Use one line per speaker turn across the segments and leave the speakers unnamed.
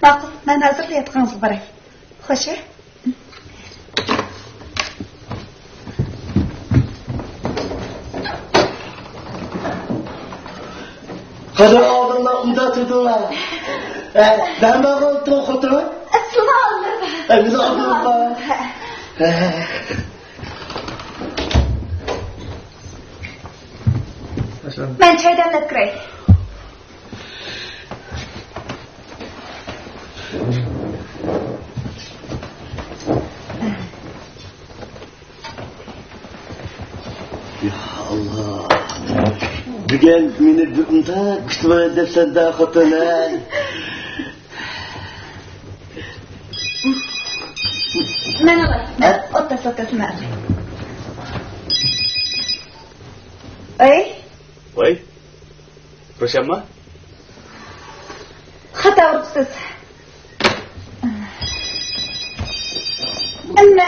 Ma'qul, men hazırlayotganingizni baray. Xo'sh.
Qara oldinlar unda turdilar. Ben bana to'xtatdim. Assalomu alaykum.
Men choy damlab kiray.
Ya Allah. Bugün meni bunda kutma debsan da xotinan.
Mana bor. O'tta-so'ttasini.
Voy. Ro'shanmi?
Xato uribsiz. Mana.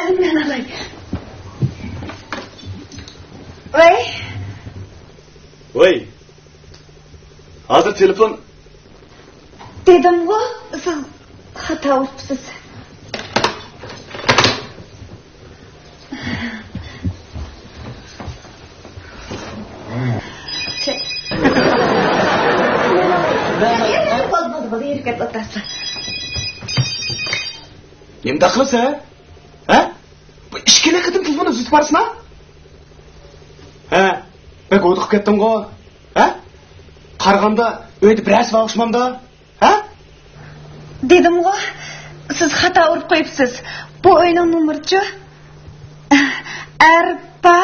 Voy. Hozir telefon
dedim-ku, siz xato uribsiz. Bo'ldi, yerga o'tasiz.
Nima qilsa? Ha? Bu ishkina qidim telefonni uzib yuborsizmi? Ha? Ben o'tib ketdim-ku. Ha? Qarg'anda uyda biras vaqishmamda. Ha?
Dedim-ku, siz xato urib qo'yibsiz. Bu o'yinning nomeri-chi? Arpa.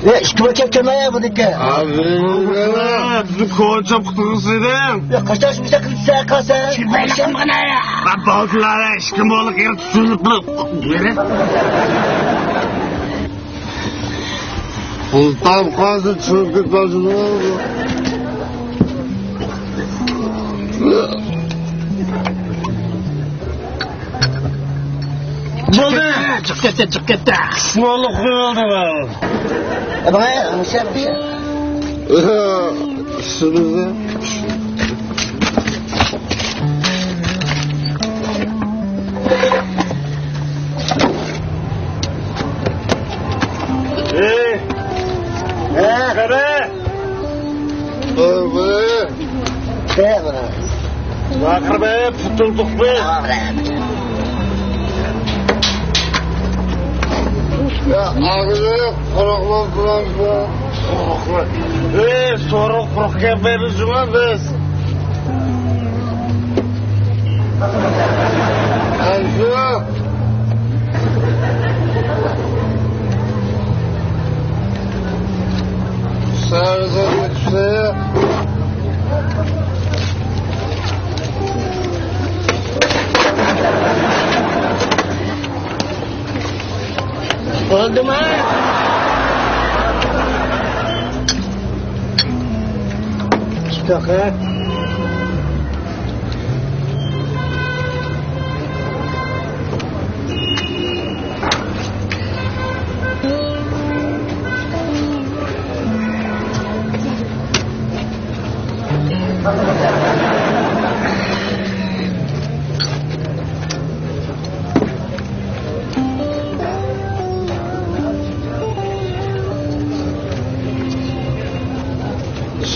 Ya iki vakit kemaya bu dike.
Abi bizni ko'chib qutqizsang.
Ya kaçtaş bize kılsa kalsa.
Kim bana ya? Ben baltılara işkim olup yer tutunup verin. Bu tam kazı çürük bazı oldu.
Çık gitti.
Smoğlu koyuldu ben.
Bana ya bir şey.
Şurada. Kare.
Ne bana?
Bakır be, tutulduk be. Ya ağzı koruklu kulaklı. Koruklu. Soru korkuya veririz mi biz? Ağzı. Sarıza gitse.
Oldu mu? Çıkak.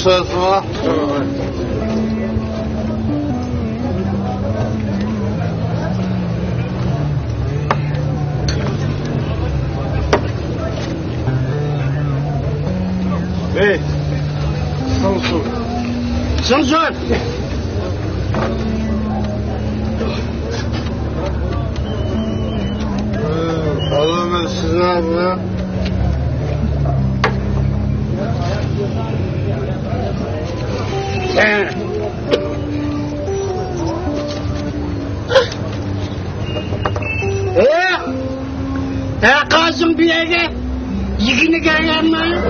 Söz var. Hey, Samsun. Samsun. Alın size abi.
Kazım bir yere yıkını gelmeli.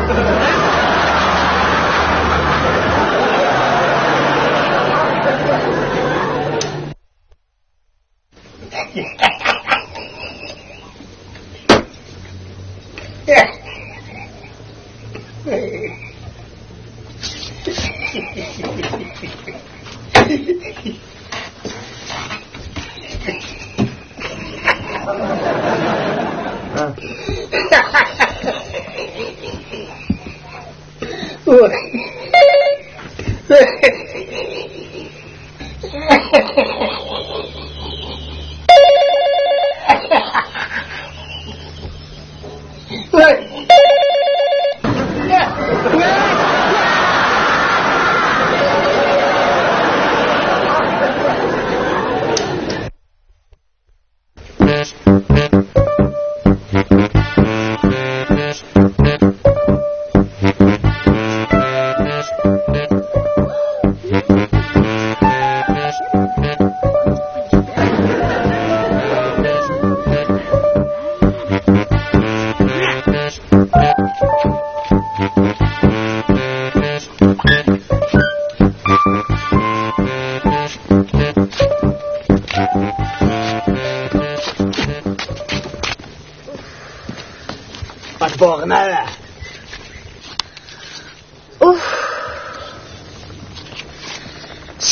Bak boğuna ver.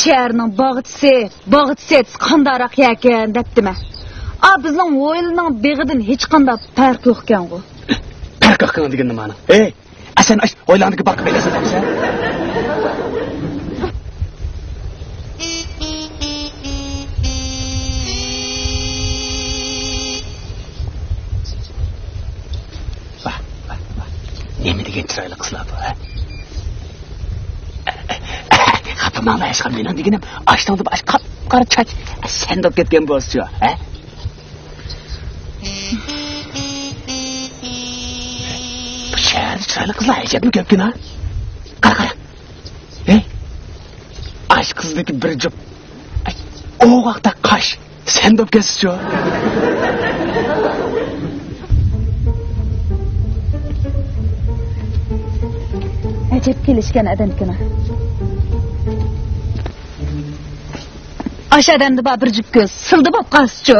Şəhərinin bağıtset qandarak yəkən dəpdimə. Bizning o'yilning beg'idan hech qanday farq yo'q ekan-ku.
Farq yo'q degan nimani? Sen o'ylandiga boqib belasan sen. Nima degan chiroyli qizlar bu, ha? Xapamanga hech mening deganim ashtonda qora chach sen deb ketgan bo'lsa-chi, ha? Bu shahar Şöyle kızlar ayacak mı köpkün ha? Kara. Aş kızdaki bir cıp. O vakta kaş. Sen de öpkesiz şu.
Acep kelishgan adamkina. Aş adamni bir jip ko'z sildi bo'p qolsiz-chu.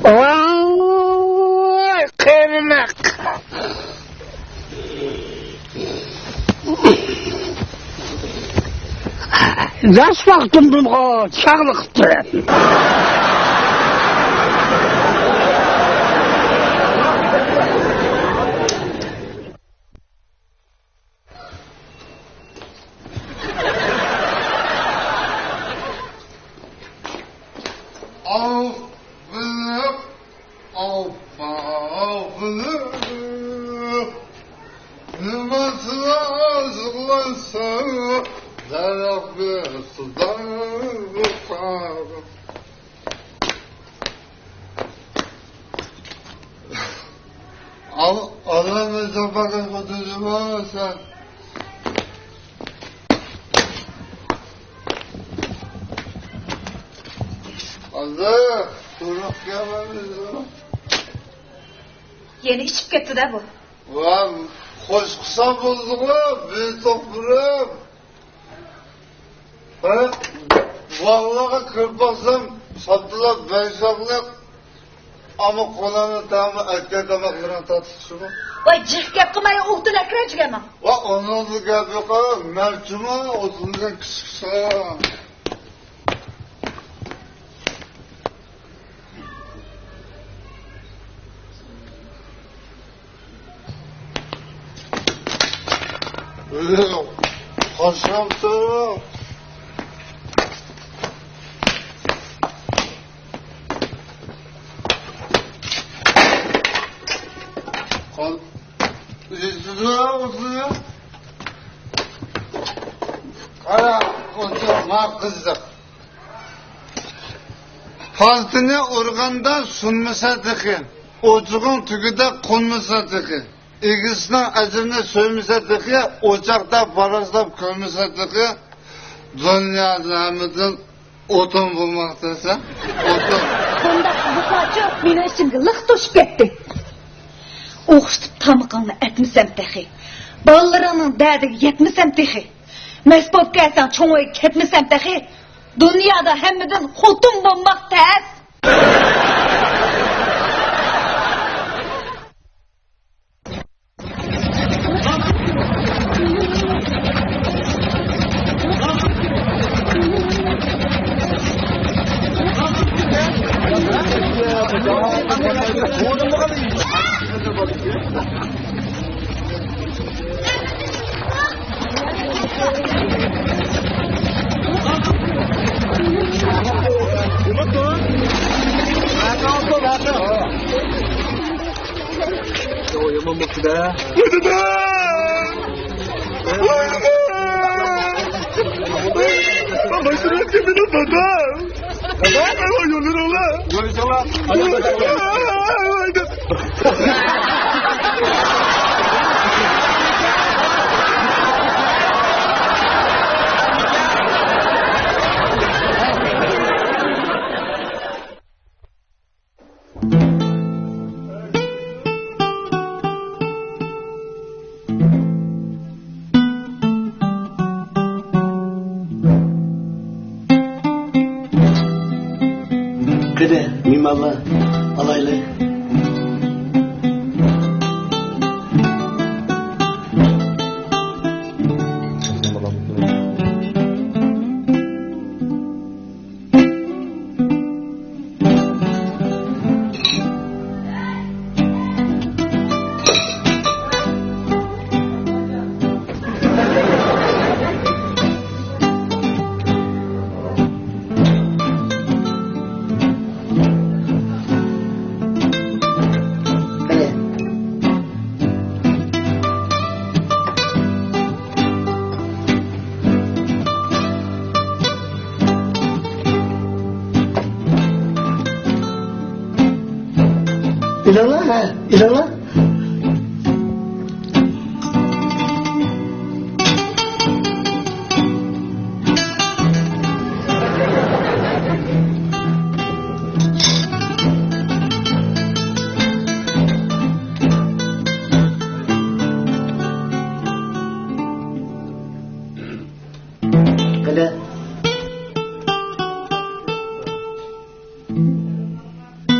Vay kırnak. Yaş vaktim bulga çağlıktı.
Allah'ın zapakın kutucu varsa Allah çocuk gelmemiz o.
Yeni içip ketdi de bu.
Ulan hoş kısa bulduk bir toprağım. Vallahi kırpasam sattılar beşaklık ama kolanı tamamı erkek damaklarına tartışıyor.
Voy jiq gap qilmay o'tila kirajganman.
Va onun da gap yok ha. Mercuma otururken kısa. Haşam sana. Yüzüne olsun ya. Kara oturma kızım. Fazlını organda sunmasa tıkın. Ocuğun tüküde konmasa tıkın. İkisinin acını söylemese tıkı, ocakta barazlap koymasa tıkı. Dünya zahmetin otun bulmaktaysa. Otun.
Bunda qiziqlarchi meni ichimga liq to'shib ketdi. O'qishib tamaqingni aytmasam texi. Bolalaringning dardiga yetmasam texi. Mesbobga aytsang cho'ng'ayib ketmasam texi. Dunyoda hammadan xotin bo'lmoq tez.
Yaman bakıda. Başına kendine bada. Bada yolun ola. Yolun
Kede, mimallah, alaylı. İlala ha, ilala. Kada.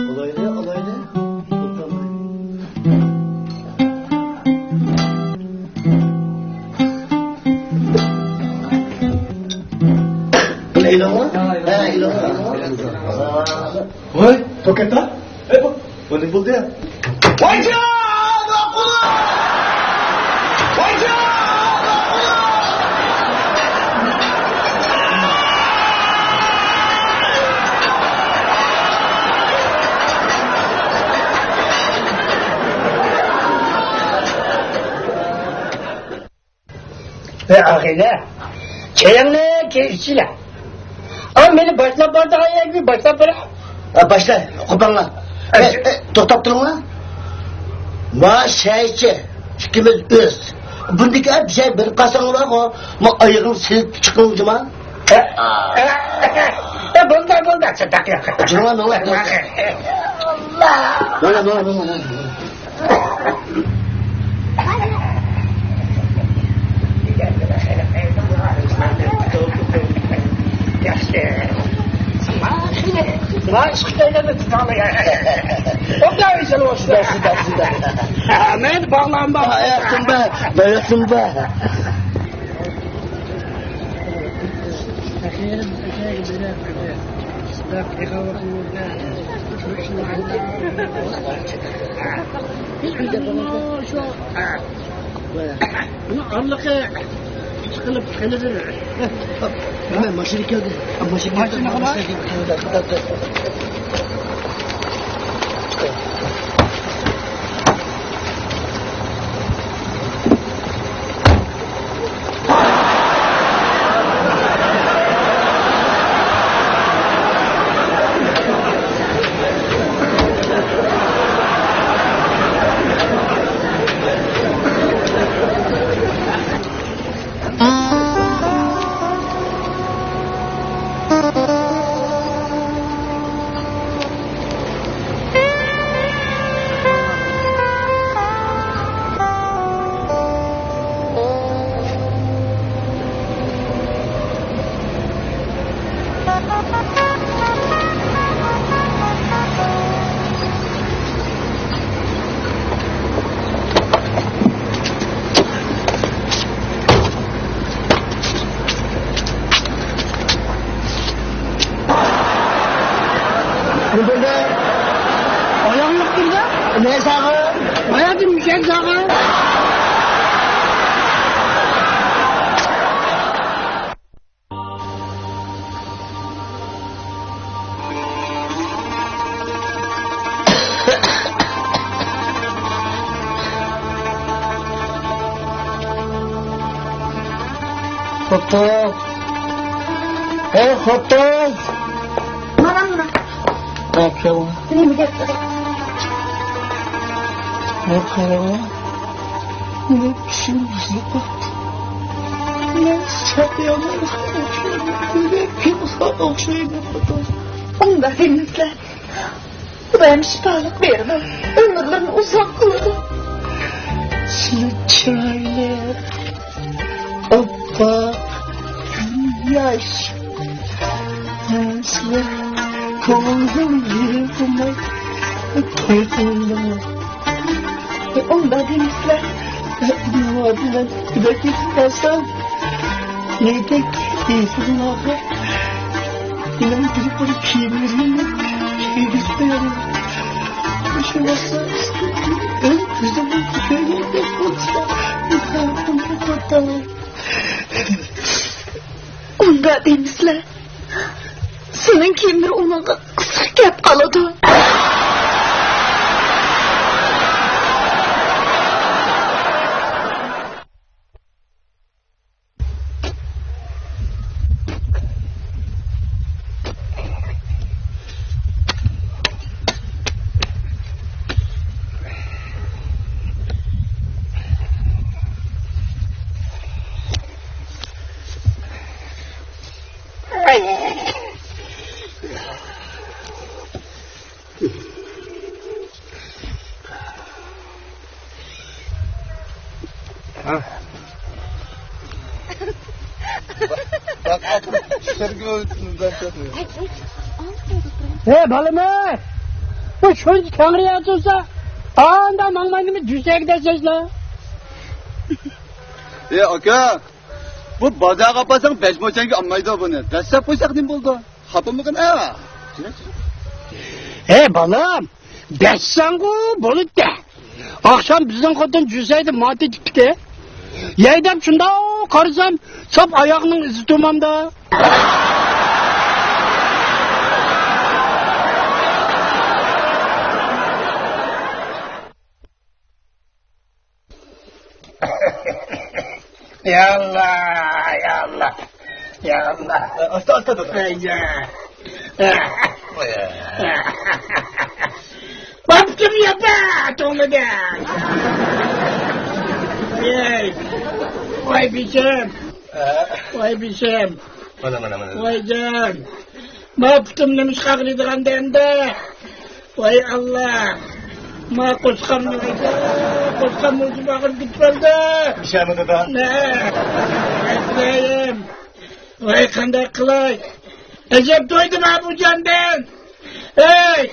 Olaylı. İlala? Ha, ilala.
Oy, toketta? Bu ne buldu ya? Vayca!
Ahire. Çeyemle keyifçiler. Ama beni başla bardağa gibi başla bırak.
Başla, kopanla. Toktap durun lan. Ma şeyci, ikimiz öz. Bundaki hep şey bir kasan olan o. Ma ayağını silip çıkın cuma.
Bunda çatak yakın.
Cuma ne olur? Ne.
Maaşkıyla mı tutamıyor? O da güzel olsun. Ahmet bağlanma.
Bayasın be.
Anlıkı çıkılıp gelir.
Hemen maşını geldi. Maşını kadar. Burada
Ayağım yok burada.
ne sağı?
Hayatım bir şey sağa.
Foto. Foto.
Mana.
Ne yapıyorsun?
Nima gapdir?
Ne yapıyorsun? Ne düşünüyorsun? Ne yapıyorsun? Ne okşayın?
Unda demişler. Xudoyim shifolik berdi. Umrlarini uzoq qildi.
Seni çıraylı. Oppa. Yaş. Seni kovuldım yürüdüm. Koydum.
Unda demişler.
Ne vardı ben? Bir dakika kalsam. Neydi? İyisin abi. İnan gidip onu kiyimlerimi kiydirtiyorum. Düşünmezsen kızımın şöyle yapılsa yukarıdan kapatalım.
Unda demişler. Senin kimdir onaga qisqa gap qiladi.
Bak sergi ölçüsünden çatıyor.
Balım bu çocuk kanırı atılsa anda mangmayını düşe gideceğiz la.
Aka, bu bazağa kapasan 5 moçangi almaydı bunu. Dessep koysak ne buldu? Hapı mı kına?
Balım, bessangu bolup de. Akşam bizden kadın cüzeydi madde çıktı. Yeydem şunda karısam sap ayağının izi tutmam da. Ya Allah, ya Allah, ya Allah.
Asta dur.
Baktım ya be, onu da. Vay biçim. Vay biçim. Vay can. Baktım demiş kaklıdıgan demde. Vay Allah. Ma koskam neydi? Koskam oldu bakın gitmedi.
Bir şey mi dede?
Ne? Etmeyim. Vay kanday kılay. Ecep doydum ha bu candan. Hey!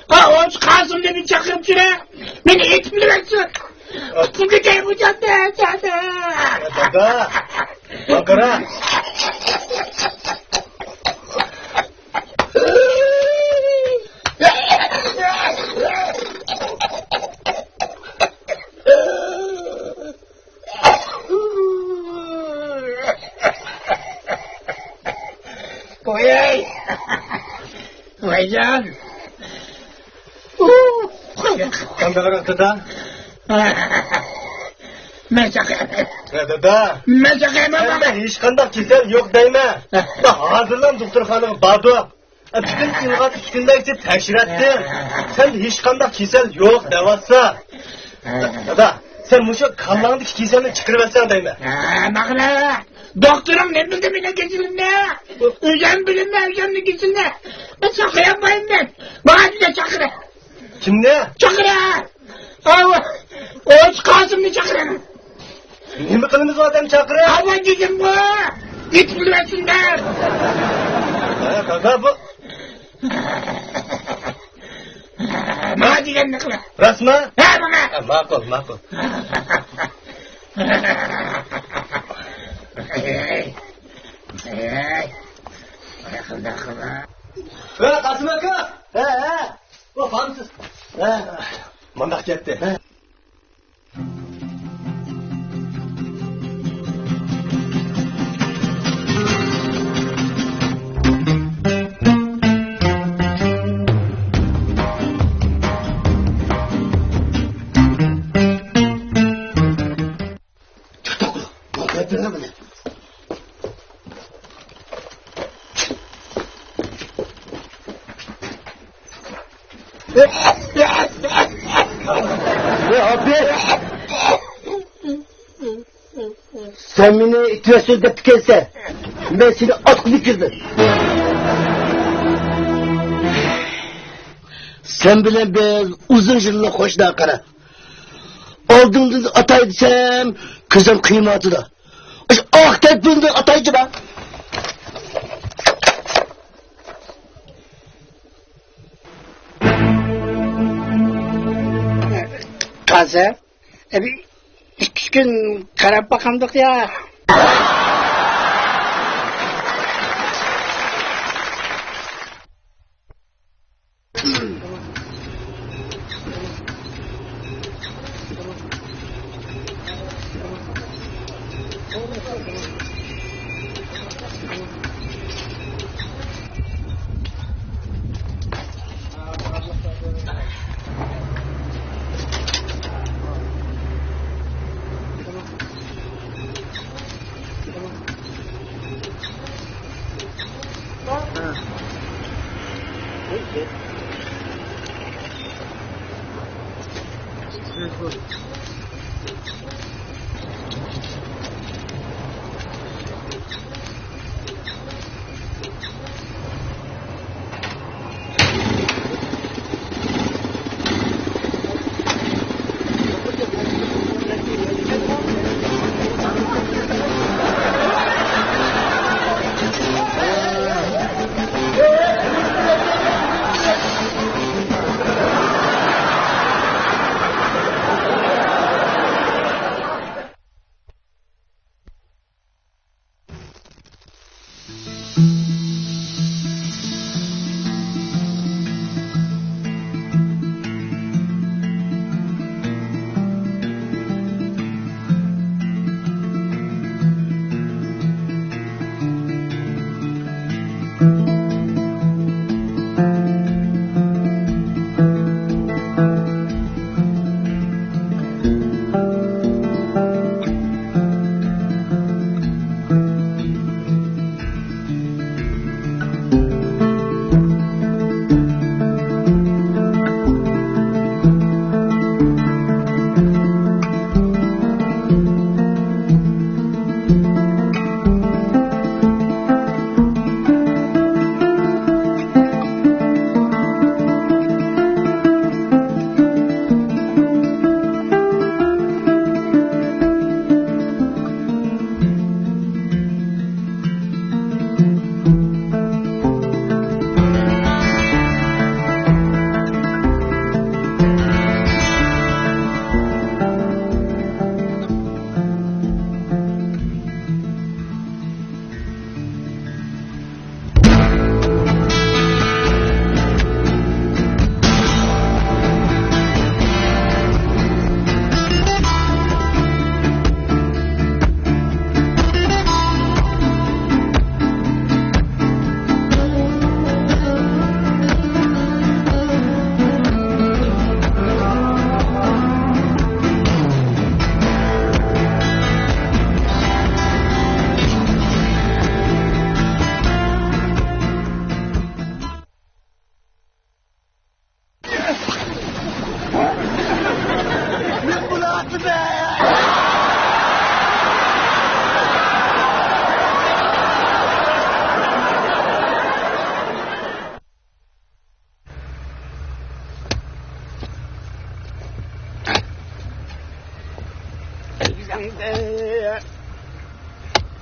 Oğuz Kasım demin çakırıp şuraya. Beni hiç bilemezsin. Kutlu gideyim bu candan.
Dede. Bakara.
Vay! Vay can!
Kandara dede.
Meşakeme!
Dede.
Meşakeme bana!
Sende hiç kandak kesel yok deyme. Hazırlan doktorxanıga bardı. Bütün yılga 3 günde gidip tekşir ettim. Sen hiç kandak kesel yok devatsa. Dede. Sen muşu kanlağındaki keselini çıkırıversen deyme.
Bakla! Doktorum ne bildi mi ne geçirin ne? Özen bilinme özenli gitsin ne? Ben şaka yapmayayım ben. Bana bir de çakırı.
Kim ne?
Çakırı! Oğuz Kasım'ı çakırı.
Ne mi kılınız o adam çakırı?
Hava dedim bu. Git bilmesinler.
Dede bu.
Bana diyen ne kıla?
Rasma?
Ha bana.
Makul makul. Kasım aka. O famsız. Mandak gitti.
Sen beni itiyorsun da tükense. Ben seni atkı bitirdim. Sen bilen biz uzun yıllık hoşuna kara. Aldığında atay desem kızım kıymatı da. Ah tedbirinde ataycı ben.
Kazım. Bir 2 gün karab bakamdık ya.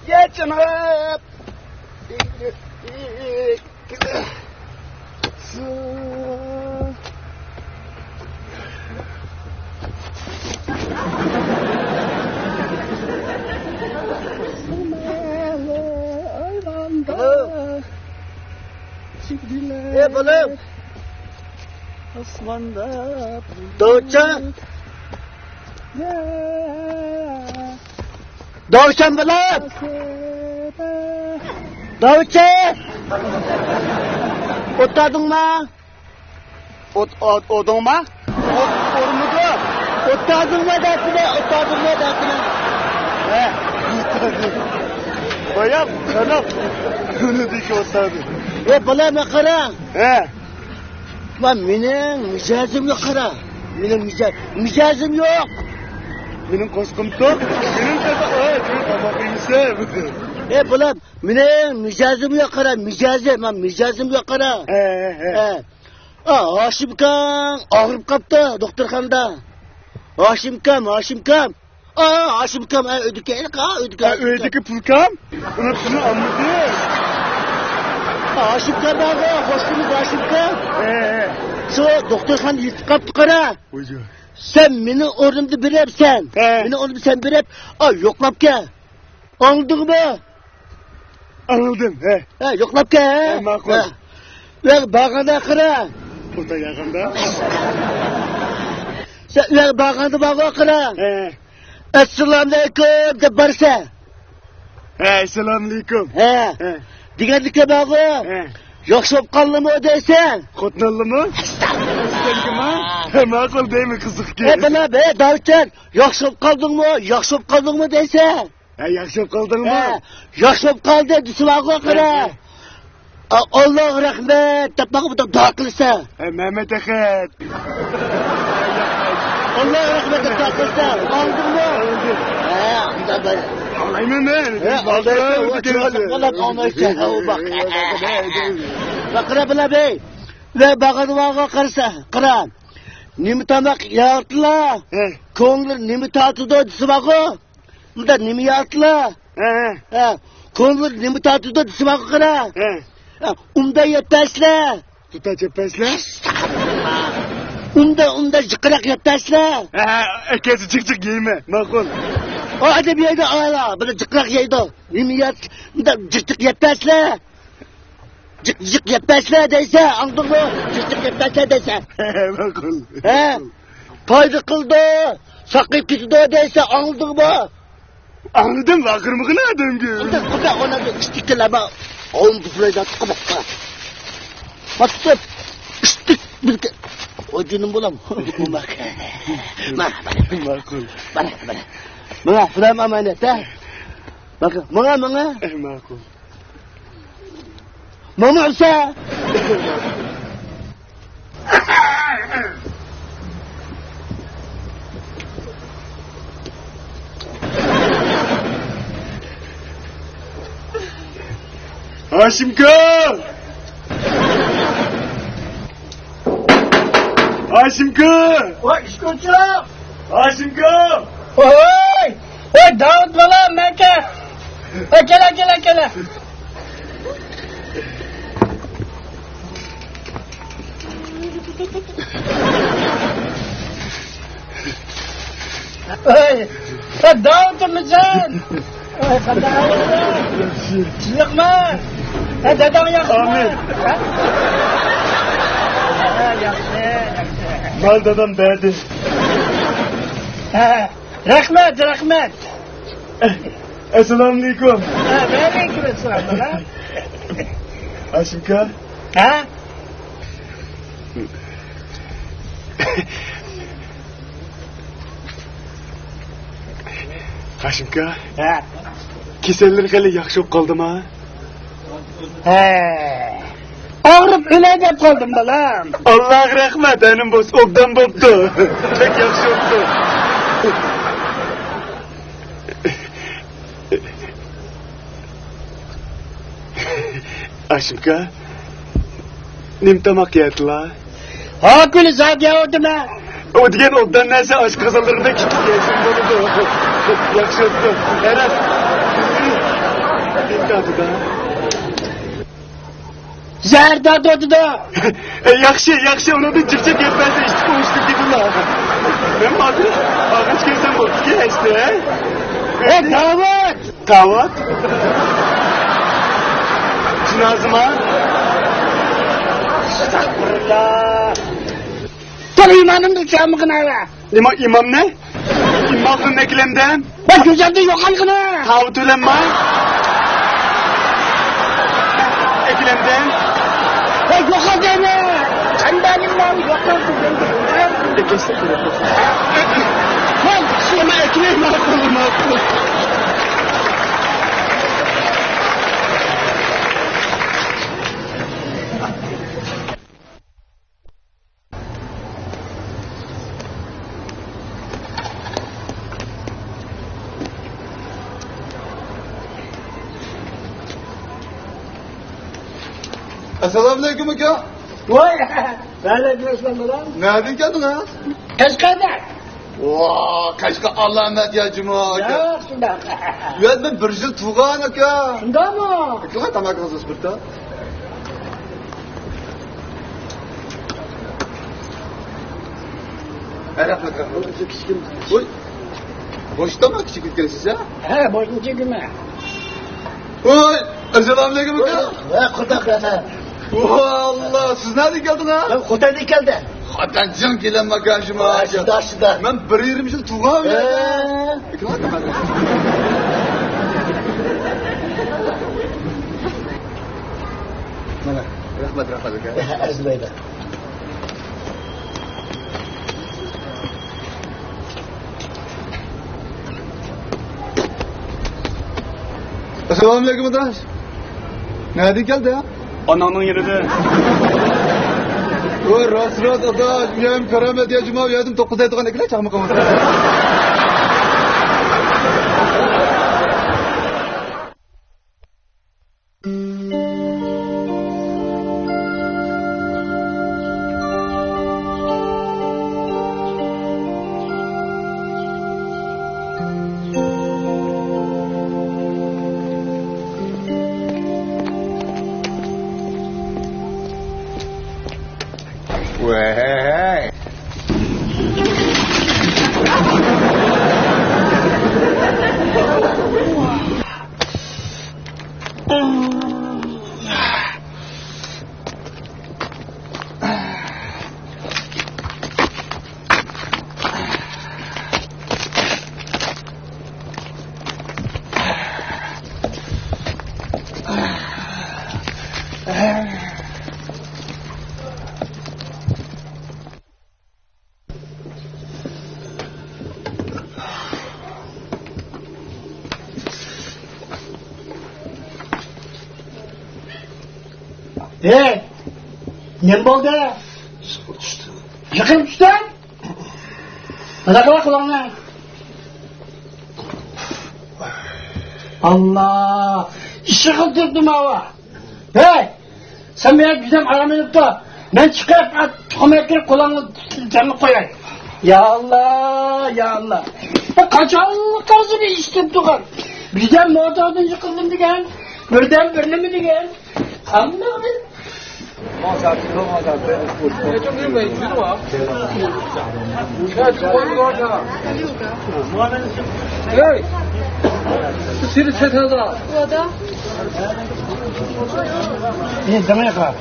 Geçin hep. Balım. Osman'da. Doğucan. Doğucan balım. Doğucan. Otladın mı? Odun mu? Ormudu. Otladın mı dersine? Otladın mı dersine? He. Bayam, kanım. Öyle değil ki otladın. Balım akara. He. Lan benim micazım yok kara. Benim micazım yok. Benim koşkum top. Benim tamam iyisi. Bulam benim micazım yok kara. Micazım yok kara. He. Haşimkan ağrıp kaptı doktorxanda. Haşimkan. Haşimkan ödüke. Ödüke pulkam. Unutunu anladım. Haşimkan bağı. Haşimkan. Şu doktorxan yetip kaptı kara. Sen beni orumda birepsen. Beni orumda sen birep. Yoklap ke. Anladın mı? Anladım. Yoklap ke. Makul. Bağında kıra. Burada yakında. Sen bağında bağı kıra. Esselamualeyküm de barsa. Esselamualeyküm. Digendike bağı. Yoksop kallı mı ödeysen? Kotnallı mı? Makul değil mi kızık ki? Bana be Davutcan. Yoksop kaldın mı deyse? Yoksop kaldın mı? Yoksop kaldı düsü bağı kıra. Allah rahmet. Tapmağı bu da dağıtılırsa. Mehmet Akit. Allah rahmet dağıtılırsa. Aldın mı? Aldım. Böyle. Alayım ben. Bak kıra bey. Ve bağırmağa karısa. Kıra. Nimi tamak yağıtla. Konulur nimi tatıda düsü bağı. Burada nimi yağıtla. Konulur nimi tatıda düsü bağı kıra. Umda yetmezle. Tuta yetmezle? Umda jıkırak yetmezle. Ekezi çık giyme. Makul. O hadi bir yerde ağla. Böyle jıkırak yeydi. Nimiyat. Umda jıkırak yetmezle. Jık yetmezle deyse. Anladın mı? Jık yetmezle deyse. Makul. Paydı kıldı. Sakıp gitti deyse. Anladın mı? Anladım. Vakır mı kınadım ki? Ona da istikileme. Oğlum tuflayı tıkı bak. Bastım. Istık. O canım bulam. Bak. Makul. Bana. Bana emanet ha. Bak. Bana. Makul. Mama olsa. Haşimka! Oy işkoçum! Haşimka! Oy! Davut bala Mekke! Gele! Oy! Davut mısın? Çıkma! Dedem yakma! Amin! Mal dedem değdi. Rahmet! Esselamualeyküm! Aleykümselam! Aşımka? Aşımka? Keseller hali yaxshi qoldimi? Og'rib o'lay deb qoldim balam. Alloh rahmat, anim bo'z obdan bo'pti. Pek yaxshi o'pdi. Aşımka? Nim tamak yedilar? Ha, kuli zag yavdima. O degan obdan narsa oshqozonlarida kitib yeysin bo'ladi. Yaxshi o'tdi. Eras. Dikkatida.
Zerda dodida.
Yaxshi, uni jiqchiq yetmasa ishni qo'yishdik dedilar. Men hozir og'ich kelsam bo'ldi, aytdi. Tavot. Chinozima.
Estağfurullah. Dur imanım da çamıkın hala.
İmam ne? İmamın eklemden.
Bak güzelde yok halkına.
Tavut ulanma. Eklemden.
Bak yok halkına. Sen benim lan yok halkına.
Lan şuna eklem makul.
Assalomu alaykum aka.
Voy. Aleyküm selam lan.
Nereden geldin ha?
Kaçkada.
Vaa, kaçka alamet ya cuma aka.
Ya şunda.
Evet ben bir yıl tuğan aka.
Şunda mı?
Kıla tamak hazır burada. Erap aka. Oy. Boşta mı küçük gitgesiz ha?
He boşunca güme.
Oy. Assalomu alaykum aka.
Va Xudo qilsa.
Allah, siz nereden geldin ha?
Men Xotandan keldim.
Hatta can gelen makarşıma aka.
Shida.
Ben 1,5 yıl tuğan ya. Kıla tamak. Mana, rahmat aka.
Azmaydi.
Assalomu alaykum adash. Nereden geldi ya?
Ananın yerinde.
Oy, rost adash. Uyam karamet ya cuma uyadim 9 ay doğan ekle çamı kamat. Vay.
Hey. Ne oldu? Yıkım düştü. Hadi kalk kulağına. Allah. İşi kıldırdım hava. Hey. Sen beni bizden aramayıp da ben çıkarıp çıkamayıp kulağına canını koyayım. Ya Allah, ya Allah. Kaç Allah kazını içtim tuğan. Bizden muhatabın yıkıldım diyen. Birden birine mi diyen. Allah'ım.
Hey, seni çetada.
Ne demek ya?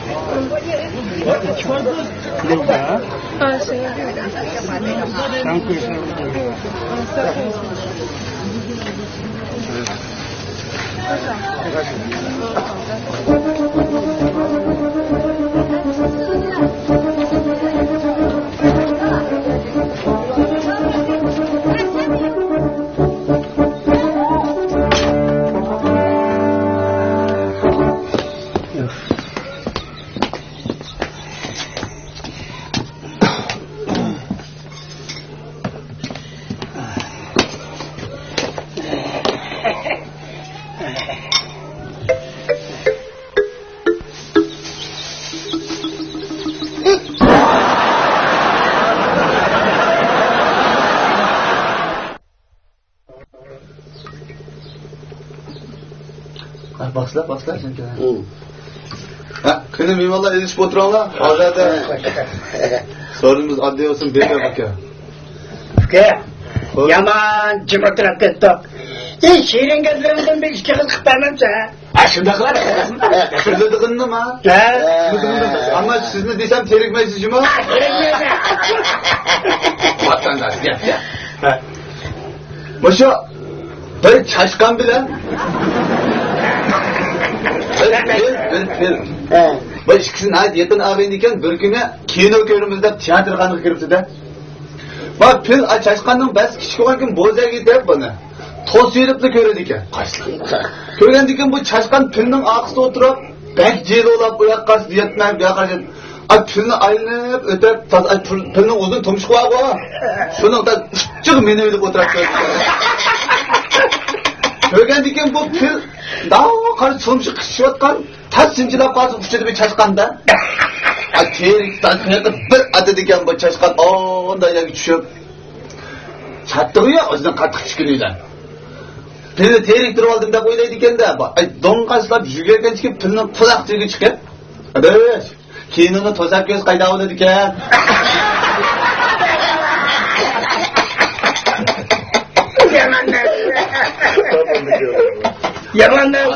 Basla çünkü. Ha, kızım eyvallah edişip oturalım. Orada sorunumuz adli olsun bir bak ya.
Ke. Yaman cıvıtırıp kettik. Şirin gözlerimden bir iki kız kıpırmamsa.
Aşındakiler Şurada mı? Ama siz ne desem terikmezsiniz mi? Vatandaş gel. Boşa böyle çaşkan bile. Baş ikisinin ait yakın ağabeyindeyken bir günü kino körümüzde tiyatro kanı kiripti de. Bak pil çaşkanның bas kichik bo'lgan bo'za ketib buni. To's yeribli ko'radiki. Ko'rgandikan bu çaşkan pilning oqisida o'tirib, bak jelolab uyoqqas diyatman bu yoqqa. Ay pilni aylanib o'tib, pilning uzun tumshuq bor. Shuni da chiq meni o'ylab o'tirib ko'rgandikan bu pil dao qari tumshuq qishayotgan, tas sinchilab qolib uchida bir çaşkanda. Ay terik tasmiyatda bir atadigan bu çaşkan ondan yoki tushib. Chattig'i yo'q, o'zidan qattiq kichkinadan. Pilni terik turib oldim deb o'ylaydi ekanda. Ay do'nqaslab yurgancha pilni quloq tegi chiqib. Adash, keyinini to'sab ko'z qayda oladi ekan.
Yamanlar.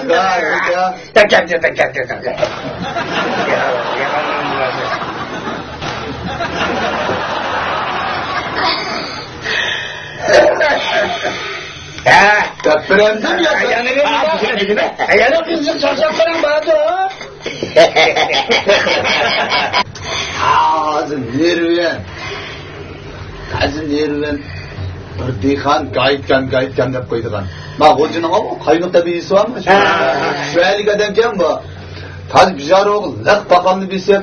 Tak.
Depremdim ya.
Ayağını kızım çarşafların bağırdı.
Hazır nerven. Bir dehqon gaytgan deb qo'ydigan. Ma o'zining qaynoqda birisi bormi? Shuyalik odamkan bu. Taz bijar o'g'il, liq paqamni besib,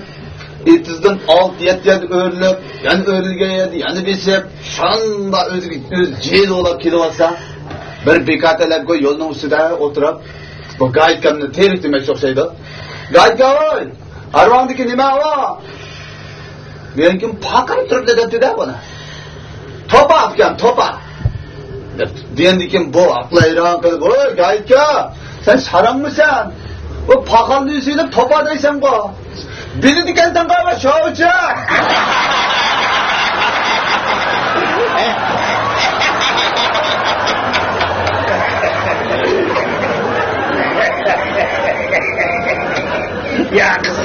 etizdan 6-7 o'rilib, yana o'rilgan edi, yana besib, shunda o'z jel olib kelib olsa, bir bekatalab qo'y yo'lning ustida o'tirib, bu gaytganni terik demoqchi o'xshaydi. Gaytgan, arvondiki nima va? Menkim paqirib turibdi debdi-da buni. Topa apkan, topa. Diyendikin bu akla iran kılıp, oy gaytka, sen şaram mısın? O pakallı yüzüyle topa deysen bu. Beni dikensen galiba şovça.
Ya kızım.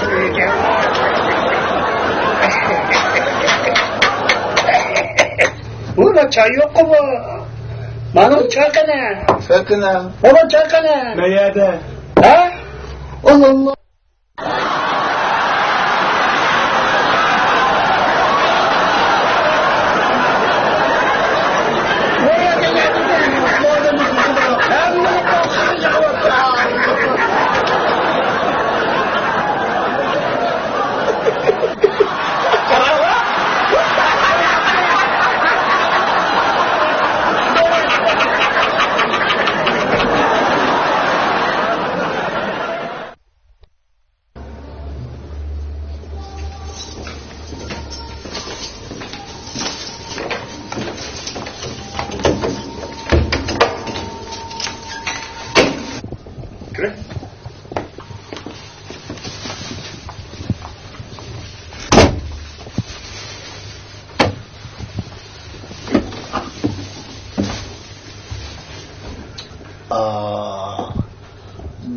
Ulan çay yok mu? Bana çay kana.
Sakına.
Baba çay kana.
Ne yerde?
Ha?
Allah Allah.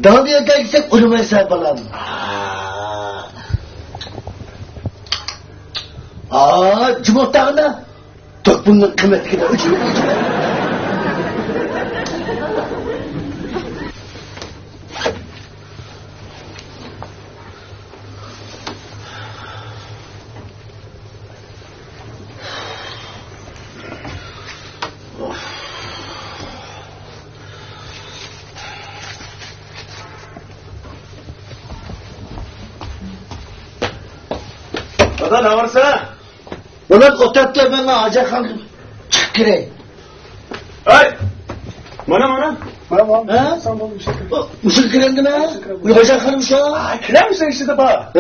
Daha bir yerde gitsek uyumaya sahip olalım. Cumhurtağına Tokpunun kıymeti kadar uçuyor.
Baba ne varsa?
Ulan o tatlı bana acak kaldım. Çık gireyim.
Ay! Mana?
Ha? Usul kirendi mi? Uyuyacak kalım şu an.
Ay kiren misin işte de baba?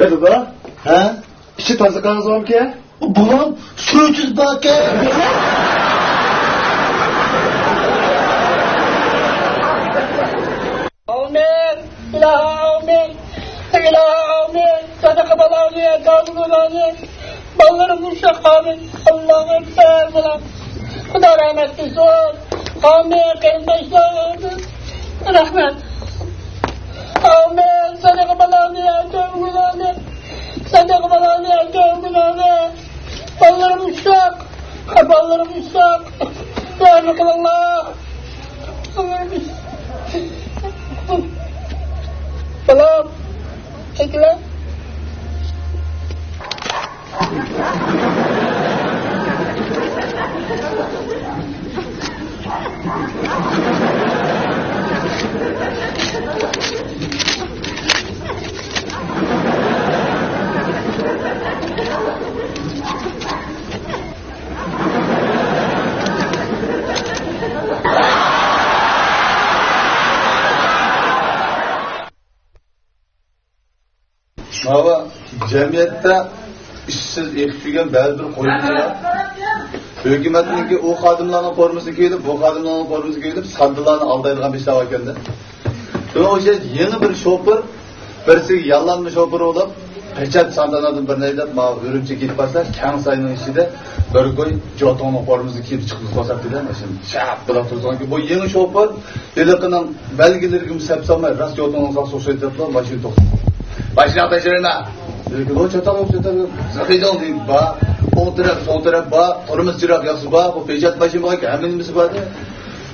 Dada,
Ha?
içi tazı kanızım ki?
Bulam suyutsuz baka.
Amin. Amin. Amin. Sadaka balani, kalbim balani. Ballarım uşak amin. Allah'a ekber bulam. Kuda rahmet olsun. Amin. Kardeşler amin. Rahmet. Amin. Sadaka balani, kalbim balani. Sadaka balani, kalbim balani. Ballarım uşak. Ballarım uşak. Rahmet Allah. Amin. Salam. Çekile.
Ama cemiyette işsiz ekşigen ba'zi bir qo'yinchilar hukumatniki u xodimlarning formasini kiyib, bu xodimlarning formasini kiyib, sandilarni aldaydigan ishlar ekanda. O'sha yangi bir shofir, birisi yollanma shofir bo'lib, pechat sandanadan bir neydi, ma Urumchi ketib qolsa, kang sayning ichida bir qo'y jotonning formasini kiyib chiqib qo'yapti-da, mana shap bilan turganki, bu yangi shofir eliqining belgilariga sapsamay, rast jotonning saqso so'ytiblar, mashina to'xtab. Başına taşırına. Dedi o çatal zakıcan değil ba. O taraf ba. Torumuz çırak yaksı ba. Bu pecat başım bak. Eminimiz ba de.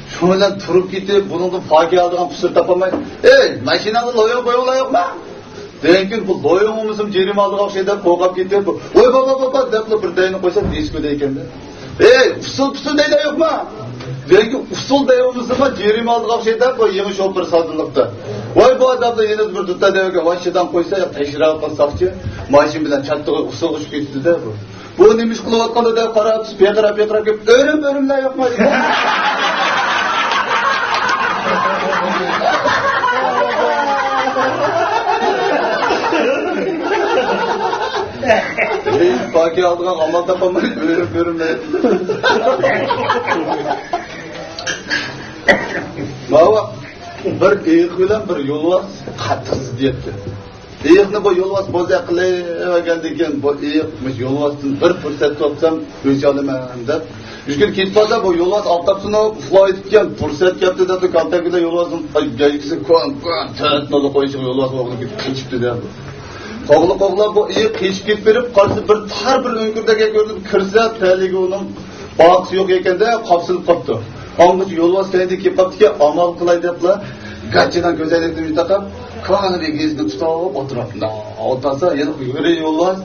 Şundan turup gitti. Bunun da fakir aldığım fısır tapamay. Maşinalı loyun koyuyorlar yok mu? Deyin ki bu loyunumuzun cerim aldığım şeyden kokap gitti. Oy baba defle bir dayını koysak diskudayken de. Fısıl deyde yok mu? Deyin ki usul deyimizde cerim aldığım şeyden bu yeni şoför sadılıkta. Vay bu adamda yeni bir tutta devke başçıdan koysa ya teşhir sakçı maaşın bilen çattığı usul uçup gitti de bu. Bu neymiş kılıp atkanda da para Petra gibi örümler yapma. Fakir aldığın amal tapamayı örümler. Baba. Bir eğik bilen bir yolvas qattiq ziddiyatda. Eğikni bu yolvas bozak qilavergandan bu eğikmiş yolvasdan bir fursat topsam o'cha olaman deb. Yurgan ketib qolsa bu yolvas oftobsini uxlab etgan fursat keldi deb kaltakida yolvasning gaykisi kon tantada qo'yishi yolvas o'g'li ketib qechibdi deb. Qo'g'li bu eğik qechib ketib berib qolsa bir tar bir o'ngirdaga ko'rinib kirsa taligi uning boqsi yo'q ekanda qopsilib qoldi. Anlık yolvas kendi kipaptiki amal kılay depla gaççıdan gözellikini takıp kanı bir gezini tutup oturapında. Otasa yani gri yolvas.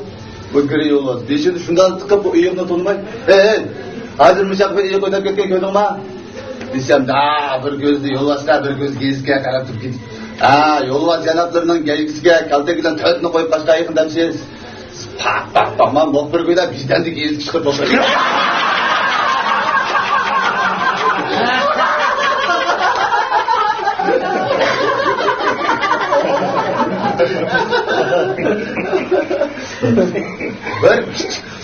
Beşini şundan tıkıp bu iyimini tanımay. Hazır müşak bir iyi koydak etken gördün mü? Desem bir gözlü yolvasla bir göz gezike karab tutup gidip. Yolvas yanaplarının geykisiga kaltakidan tötünü koyup başka yıkın demişiz. Pak man bok bir koyda bizden de gezik çıkıp oturuyor. Bir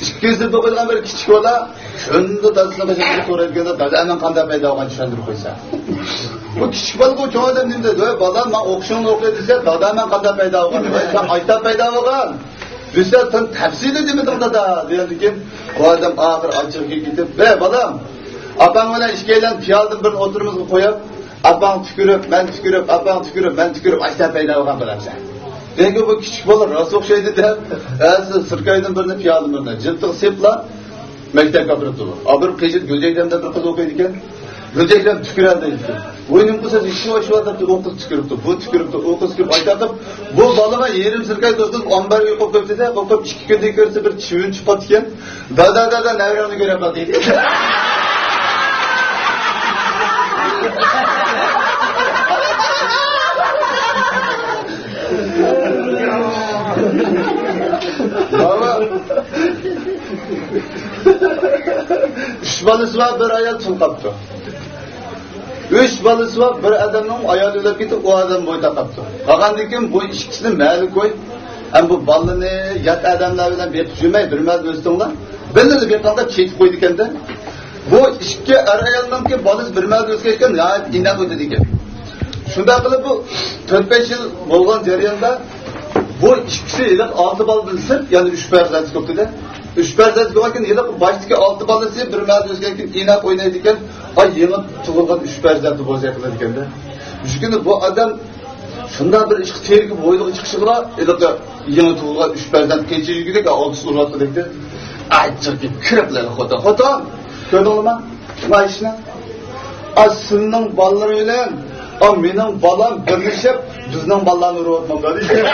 ikkinchi to'qilgan bir kichik bola shunda dadasini qachon so'rayotganda dadaning qanday paydo bo'lganini tushuntirib qo'ysa. Bu kichik bola bu cho'ng odam dedi, "Voy bolam, men o'qishimni o'qiy desa, dadaman qanday paydo bo'lgan? Voy, sen maktab paydo bo'lgan. Desa, sen tafsir edimiding dada?" degandan bu odam oxir ochig'iga ketib, "Voy bolam, opang bilan ishkaylan piyoldan bir o'tirimizga qo'yib, opang tükürüp, men tükürüp, maktab paydo bo'lgan bo'lamsan." Çünkü bu küçük bola rast o'xshaydi deb, sirkaydan birini piyoldan birini jiltiq sepla maktabga olib turdi. Abir qijit go'jakdanda bir qiz o'qiydi ekan. Go'jakdan tüküradi deydi. O'ynim qilsa ishi o'shyapti, o'qiz tüküribdi. Bu tüküribdi, o'qiz kirib aytib, bu bolaga yerim sirkay do'stim ombarga qo'yib qo'yibdi-da, qo'yib 2 kundan ko'rsa bir chivin chiqib ekan. Dada navrani ko'raman deydi. Üç balası var, bir ayol çılqaptı. 3 balası var, bir adamning ayoli o'lib ketib, o adam bo'yda qapti. Qolgandan keyin bu ikkisini mayli qo'y, Hem bu balını yat adamlar bilen bir düşünmeyi durmaz üstünde. Ben de bir kanda çekip koydu kendi. Bu iki arayalım ki balık durmaz üstünden ya dinle bu dedi ki. Şunda kılıp bu 4-5 yıl olgan jarayonda bu ikisi yıllık 6 baldan sırf yani 3% koptu da. 3% koyarken yıllık baştaki 6 balısı durmaz üstünden inak oynaydıkken ay yeni tuğulgan 3% bozaklar ekan da. Çünkü bu adam şunda bir iş terki boyluğu çıkışıla yıllık yeni tuğulgan 3% geçici gidek 6 uğratı dedi. Ay çünkü kırıklar hoda. Görün olma. Ma işine. Aslının balları öyle. Benim balam birleşip bizden ballarını uğratmam dedi.